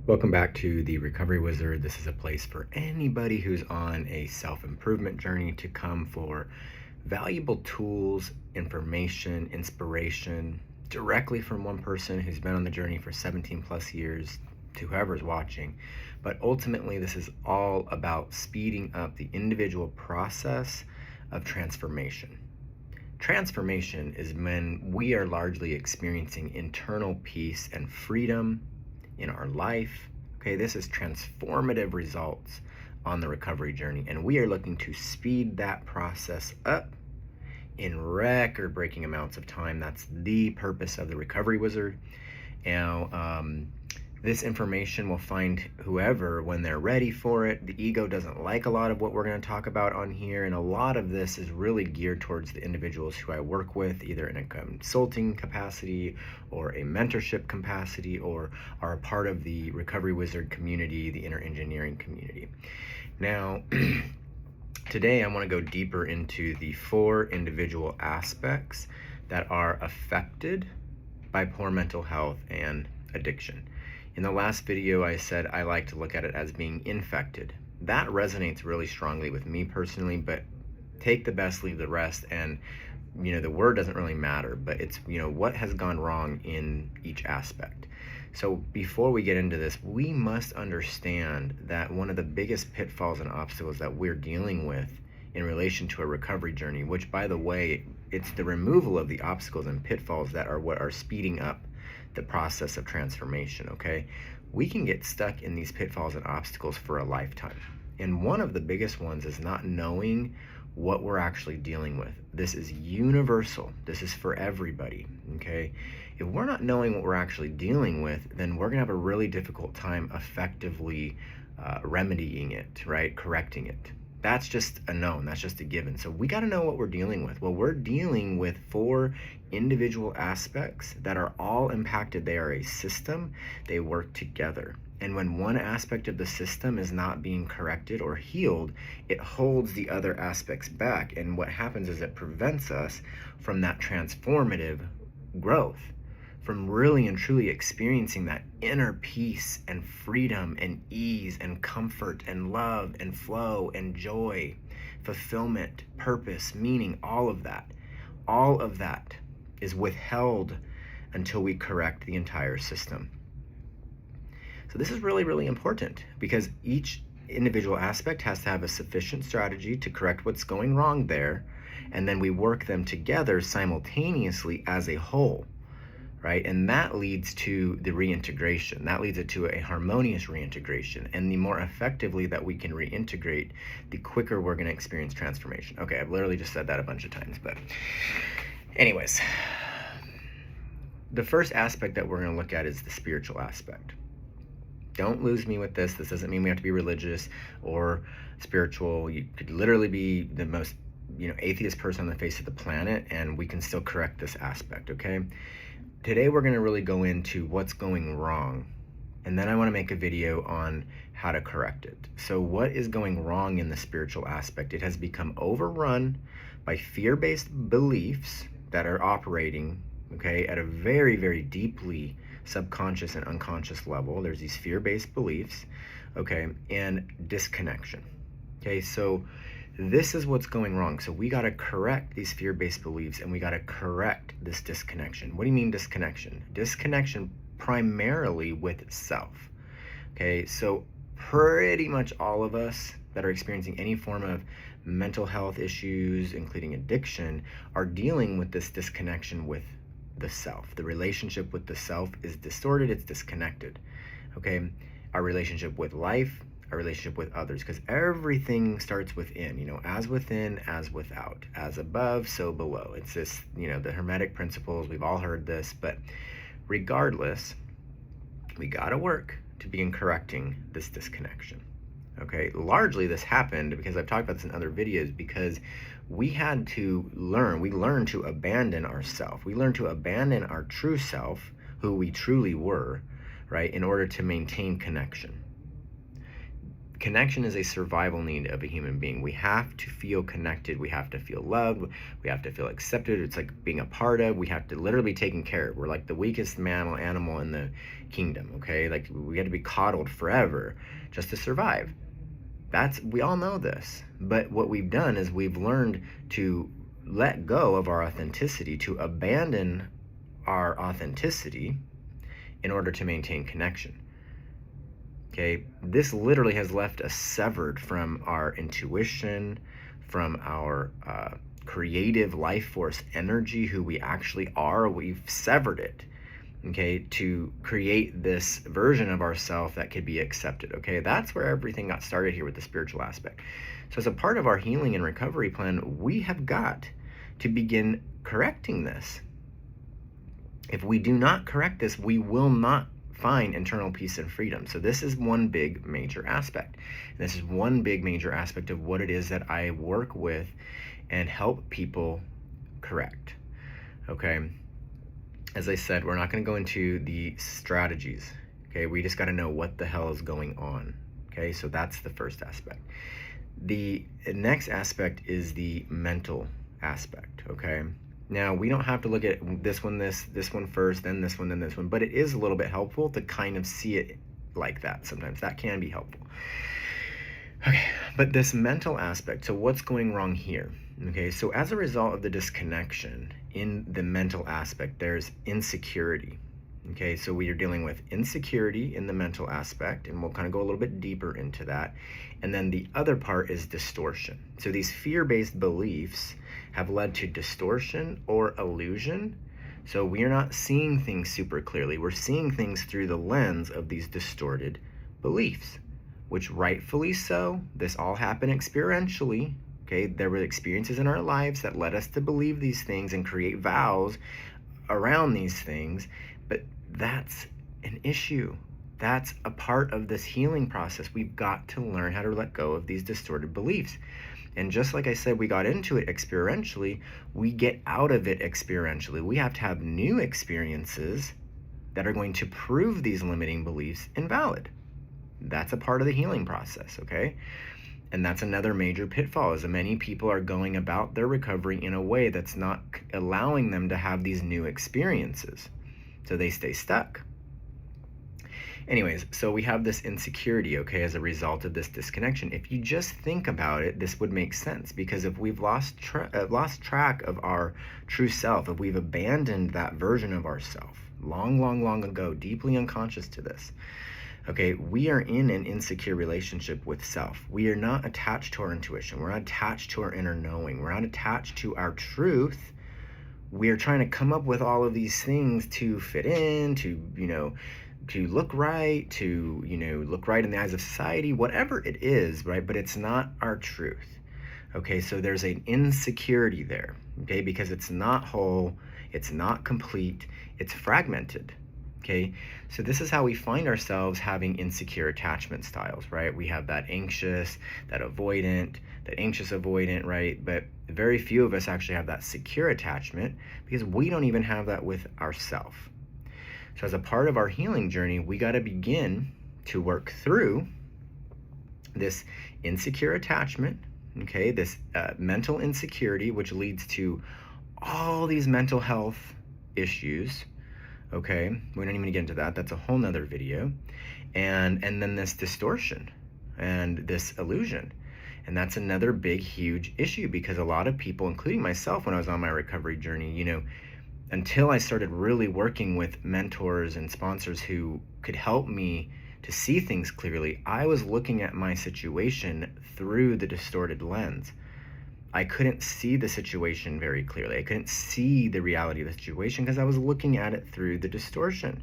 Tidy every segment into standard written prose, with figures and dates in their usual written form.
Welcome back to the Recovery Wizard. This is a place for anybody who's on a self-improvement journey to come for valuable tools, information, inspiration directly from one person who's been on the journey for 17 plus years to whoever's watching. But ultimately, this is all about speeding up the individual process of transformation. Transformation is when we are largely experiencing internal peace and freedom in our life. Okay, this is transformative results on the recovery journey, and we are looking to speed that process up in record-breaking amounts of time. That's the purpose of the Recovery Wizard. Now, this information will find whoever when they're ready for it. The ego doesn't like a lot of what we're going to talk about on here, and a lot of this is really geared towards the individuals who I work with, either in a consulting capacity or a mentorship capacity, or are a part of the Recovery Wizard community, the inner engineering community. Now, today I want to go deeper into the 4 individual aspects that are affected by poor mental health and addiction. In the last video, I said I like to look at it as being infected. That resonates really strongly with me personally, but take the best, leave the rest, and the word doesn't really matter, but it's what has gone wrong in each aspect. So before we get into this, we must understand that one of the biggest pitfalls and obstacles that we're dealing with in relation to a recovery journey, which, by the way, it's the removal of the obstacles and pitfalls that are what are speeding up the process of transformation. Okay, we can get stuck in these pitfalls and obstacles for a lifetime, and one of the biggest ones is not knowing what we're actually dealing with. This is universal. This is for everybody. Okay, if we're not knowing what we're actually dealing with, then we're gonna have a really difficult time effectively remedying it, right? Correcting it. That's just a known, that's just a given. So we got to know what we're dealing with. Well, we're dealing with 4 individual aspects that are all impacted. They are a system, they work together. And when one aspect of the system is not being corrected or healed, it holds the other aspects back. And what happens is it prevents us from that transformative growth, from really and truly experiencing that inner peace and freedom and ease and comfort and love and flow and joy, fulfillment, purpose, meaning, all of that. All of that is withheld until we correct the entire system. So this is really, really important, because each individual aspect has to have a sufficient strategy to correct what's going wrong there, and then we work them together simultaneously as a whole. Right? And that leads to the reintegration. That leads it to a harmonious reintegration. And the more effectively that we can reintegrate, the quicker we're going to experience transformation. Okay, I've literally just said that a bunch of times, but anyways, the first aspect that we're going to look at is the spiritual aspect. Don't lose me with this. This doesn't mean we have to be religious or spiritual. You could literally be the most atheist person on the face of the planet, and we can still correct this aspect. Okay, today we're going to really go into what's going wrong, and then I want to make a video on how to correct it. So what is going wrong in the spiritual aspect? It has become overrun by fear-based beliefs that are operating, okay, at a very, very deeply subconscious and unconscious level. There's these fear-based beliefs, okay, and disconnection. Okay, so this is what's going wrong. So we got to correct these fear-based beliefs, and we got to correct this disconnection. What do you mean disconnection? Disconnection primarily with self. Okay, so pretty much all of us that are experiencing any form of mental health issues, including addiction, are dealing with this disconnection with the self. The relationship with the self is distorted, it's disconnected. Okay, our relationship with life, our relationship with others, because everything starts within, as within, as without, as above, so below. It's this, the Hermetic principles, we've all heard this, but regardless, we got to work to begin correcting this disconnection. Okay, largely this happened because I've talked about this in other videos, because we learned to abandon ourself. We learned to abandon our true self, who we truly were, right, in order to maintain connection. connection is a survival need of a human being. We have to feel connected. We have to feel loved. We have to feel accepted. It's like being a part of. We have to literally be taken care of. We're like the weakest animal in the kingdom, okay? Like we have to be coddled forever just to survive. We all know this. But what we've done is we've learned to let go of our authenticity, to abandon our authenticity in order to maintain connection. Okay, this literally has left us severed from our intuition, from our creative life force energy, who we actually are. We've severed it, okay, to create this version of ourselves that could be accepted. Okay, that's where everything got started here with the spiritual aspect. So as a part of our healing and recovery plan, we have got to begin correcting this. If we do not correct this, we will not find internal peace and freedom. So this is one big major aspect. And this is one big major aspect of what it is that I work with and help people correct. Okay. As I said, we're not going to go into the strategies. Okay. We just got to know what the hell is going on. Okay. So that's the first aspect. The next aspect is the mental aspect. Okay. Now, we don't have to look at this one first, then this one, then this one, but it is a little bit helpful to kind of see it like that. Sometimes that can be helpful. Okay, but this mental aspect, so what's going wrong here? Okay, so as a result of the disconnection in the mental aspect, there's insecurity. Okay, so we are dealing with insecurity in the mental aspect, and we'll kind of go a little bit deeper into that. And then the other part is distortion. So these fear-based beliefs have led to distortion or illusion. So we are not seeing things super clearly. We're seeing things through the lens of these distorted beliefs, which rightfully so. This all happened experientially. Okay, there were experiences in our lives that led us to believe these things and create vows around these things. But that's an issue. That's a part of this healing process. We've got to learn how to let go of these distorted beliefs. And just like I said, we got into it experientially, we get out of it experientially. We have to have new experiences that are going to prove these limiting beliefs invalid. That's a part of the healing process, okay? And that's another major pitfall, is that many people are going about their recovery in a way that's not allowing them to have these new experiences. So they stay stuck. Anyways, so we have this insecurity, okay, as a result of this disconnection. If you just think about it, this would make sense, because if we've lost track of our true self, if we've abandoned that version of ourself long ago, deeply unconscious to this, okay, we are in an insecure relationship with self. We are not attached to our intuition. We're not attached to our inner knowing. We're not attached to our truth. We are trying to come up with all of these things to fit in, to look right, look right in the eyes of society, whatever it is, right? But it's not our truth. Okay, so there's an insecurity there, okay, because it's not whole, it's not complete, it's fragmented. Okay, so this is how we find ourselves having insecure attachment styles, right? We have that anxious, that avoidant, that anxious avoidant, right? But very few of us actually have that secure attachment, because we don't even have that with ourselves. So as a part of our healing journey, we got to begin to work through this insecure attachment, okay, this mental insecurity, which leads to all these mental health issues. Okay, we don't even get into that. That's a whole nother video. And then this distortion and this illusion. And that's another big, huge issue, because a lot of people, including myself when I was on my recovery journey, until I started really working with mentors and sponsors who could help me to see things clearly, I was looking at my situation through the distorted lens. I couldn't see the situation very clearly. I couldn't see the reality of the situation because I was looking at it through the distortion.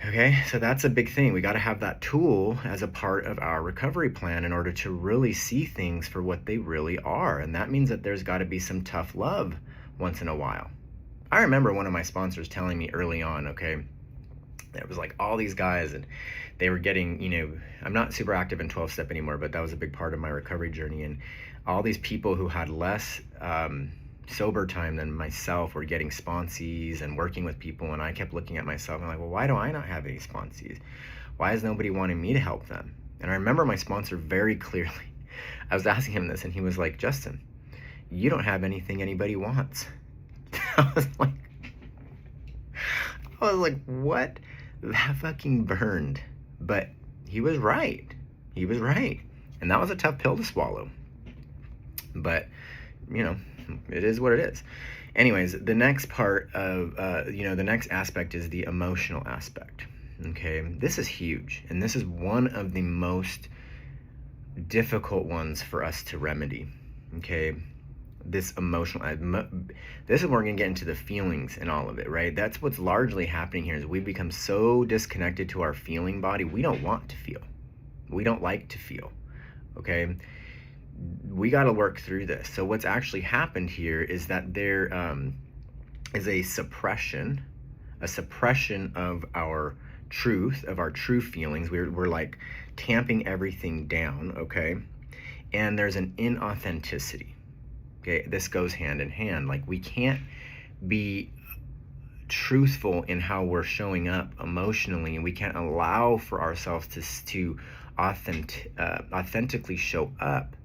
Okay, so that's a big thing. We got to have that tool as a part of our recovery plan in order to really see things for what they really are. And that means that there's got to be some tough love once in a while. I remember one of my sponsors telling me early on, okay, it was like all these guys, and they were getting, I'm not super active in 12-step anymore, but that was a big part of my recovery journey. And all these people who had less sober time than myself were getting sponsees and working with people. And I kept looking at myself and like, well, why do I not have any sponsees? Why is nobody wanting me to help them? And I remember my sponsor very clearly. I was asking him this, and he was like, Justin, you don't have anything anybody wants. I was like, what? That fucking burned. But he was right. He was right. And that was a tough pill to swallow. But, you know, it is what it is. Anyways, the next part of, the next aspect is the emotional aspect. Okay, this is huge. And this is one of the most difficult ones for us to remedy. Okay, this emotional, this is where we're going to get into the feelings and all of it, right? That's what's largely happening here, is we become so disconnected to our feeling body. We don't want to feel. We don't like to feel. Okay, we got to work through this. So what's actually happened here is that there is a suppression of our truth, of our true feelings. We're like tamping everything down, okay? And there's an inauthenticity. Okay, this goes hand in hand. Like, we can't be truthful in how we're showing up emotionally, and we can't allow for ourselves to authentically show up,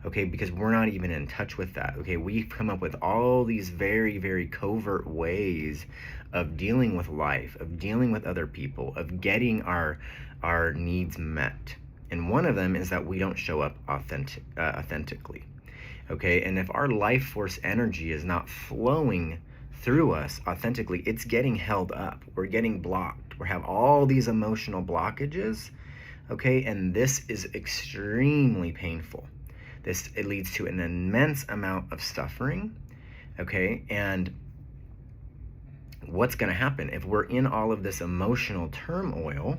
okay, because we're not even in touch with that. Okay, we've come up with all these very, very covert ways of dealing with life, of dealing with other people, of getting our needs met. And one of them is that we don't show up authentically. Okay, and if our life force energy is not flowing through us authentically, it's getting held up. We're getting blocked. We have all these emotional blockages, okay, and this is extremely painful. It leads to an immense amount of suffering, okay, and what's going to happen if we're in all of this emotional turmoil?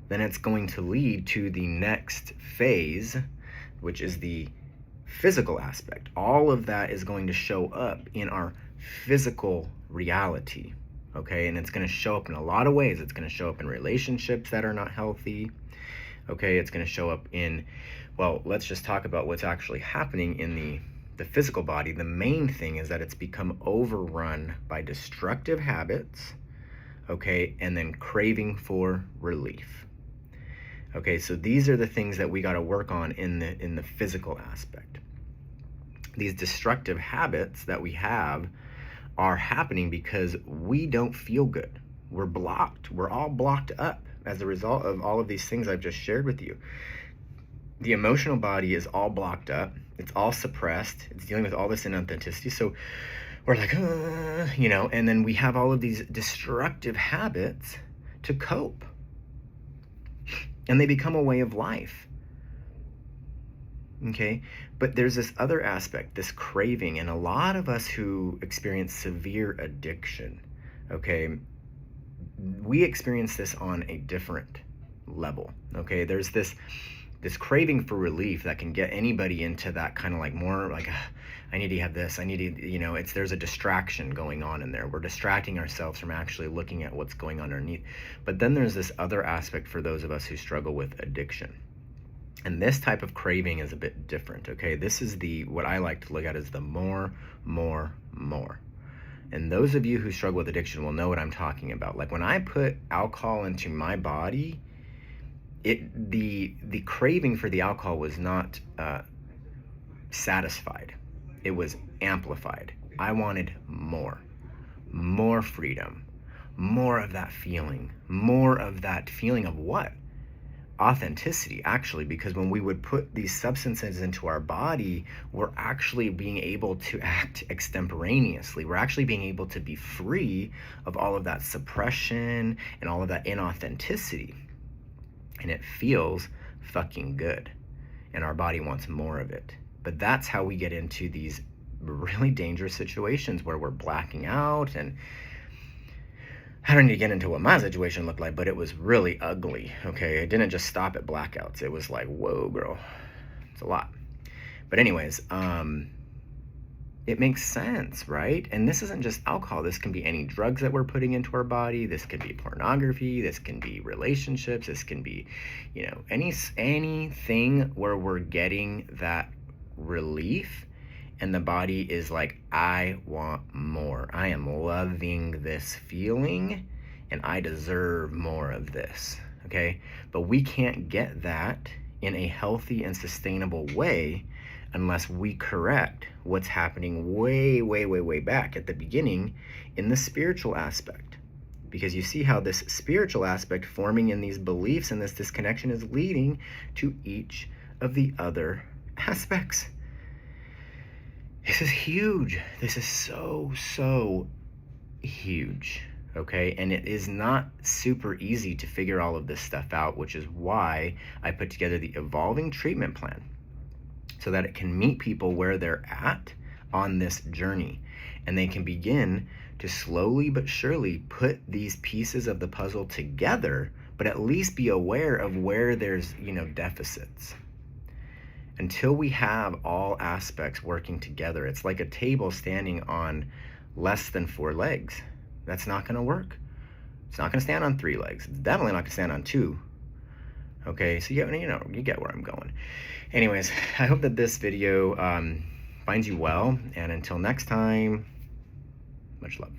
Then it's going to lead to the next phase, which is the physical aspect. All of that is going to show up in our physical reality, okay? And it's going to show up in a lot of ways. It's going to show up in relationships that are not healthy, okay? It's going to show up in, well, let's just talk about what's actually happening in the physical body. The main thing is that it's become overrun by destructive habits, okay? And then craving for relief. Okay, so these are the things that we got to work on in the physical aspect. These destructive habits that we have are happening because we don't feel good. We're blocked. We're all blocked up as a result of all of these things I've just shared with you. The emotional body is all blocked up. It's all suppressed. It's dealing with all this inauthenticity. So we're like, and then we have all of these destructive habits to cope. And they become a way of life. Okay, but there's this other aspect, this craving, and a lot of us who experience severe addiction, okay, we experience this on a different level. Okay, there's this craving for relief that can get anybody into that kind of like more like, I need to have this, I need to, there's a distraction going on in there. We're distracting ourselves from actually looking at what's going on underneath. But then there's this other aspect for those of us who struggle with addiction. And this type of craving is a bit different, okay? This is what I like to look at as the more. And those of you who struggle with addiction will know what I'm talking about. Like, when I put alcohol into my body, the craving for the alcohol was not satisfied. It was amplified. I wanted more freedom, more of that feeling of what? Authenticity, actually, because when we would put these substances into our body, we're actually being able to act extemporaneously. We're actually being able to be free of all of that suppression and all of that inauthenticity. And it feels fucking good. And our body wants more of it. But that's how we get into these really dangerous situations where we're blacking out. And I don't need to get into what my situation looked like, but it was really ugly, okay? It didn't just stop at blackouts. It was like, whoa, girl, it's a lot. But anyways, it makes sense, right? And this isn't just alcohol. This can be any drugs that we're putting into our body. This could be pornography. This can be relationships. This can be, anything where we're getting that relief. And the body is like, I want more. I am loving this feeling, and I deserve more of this. okay? But we can't get that in a healthy and sustainable way unless we correct what's happening way, way, way, way back at the beginning in the spiritual aspect. Because you see how this spiritual aspect forming in these beliefs and this disconnection is leading to each of the other aspects. This is huge. This is so, so huge. Okay, and it is not super easy to figure all of this stuff out, which is why I put together the evolving treatment plan so that it can meet people where they're at on this journey, and they can begin to slowly but surely put these pieces of the puzzle together, but at least be aware of where there's, deficits. Until we have all aspects working together, it's like a table standing on less than 4 legs. That's not going to work. It's not going to stand on 3 legs. It's definitely not going to stand on 2. Okay, so you get where I'm going. Anyways, I hope that this video finds you well, and until next time, much love.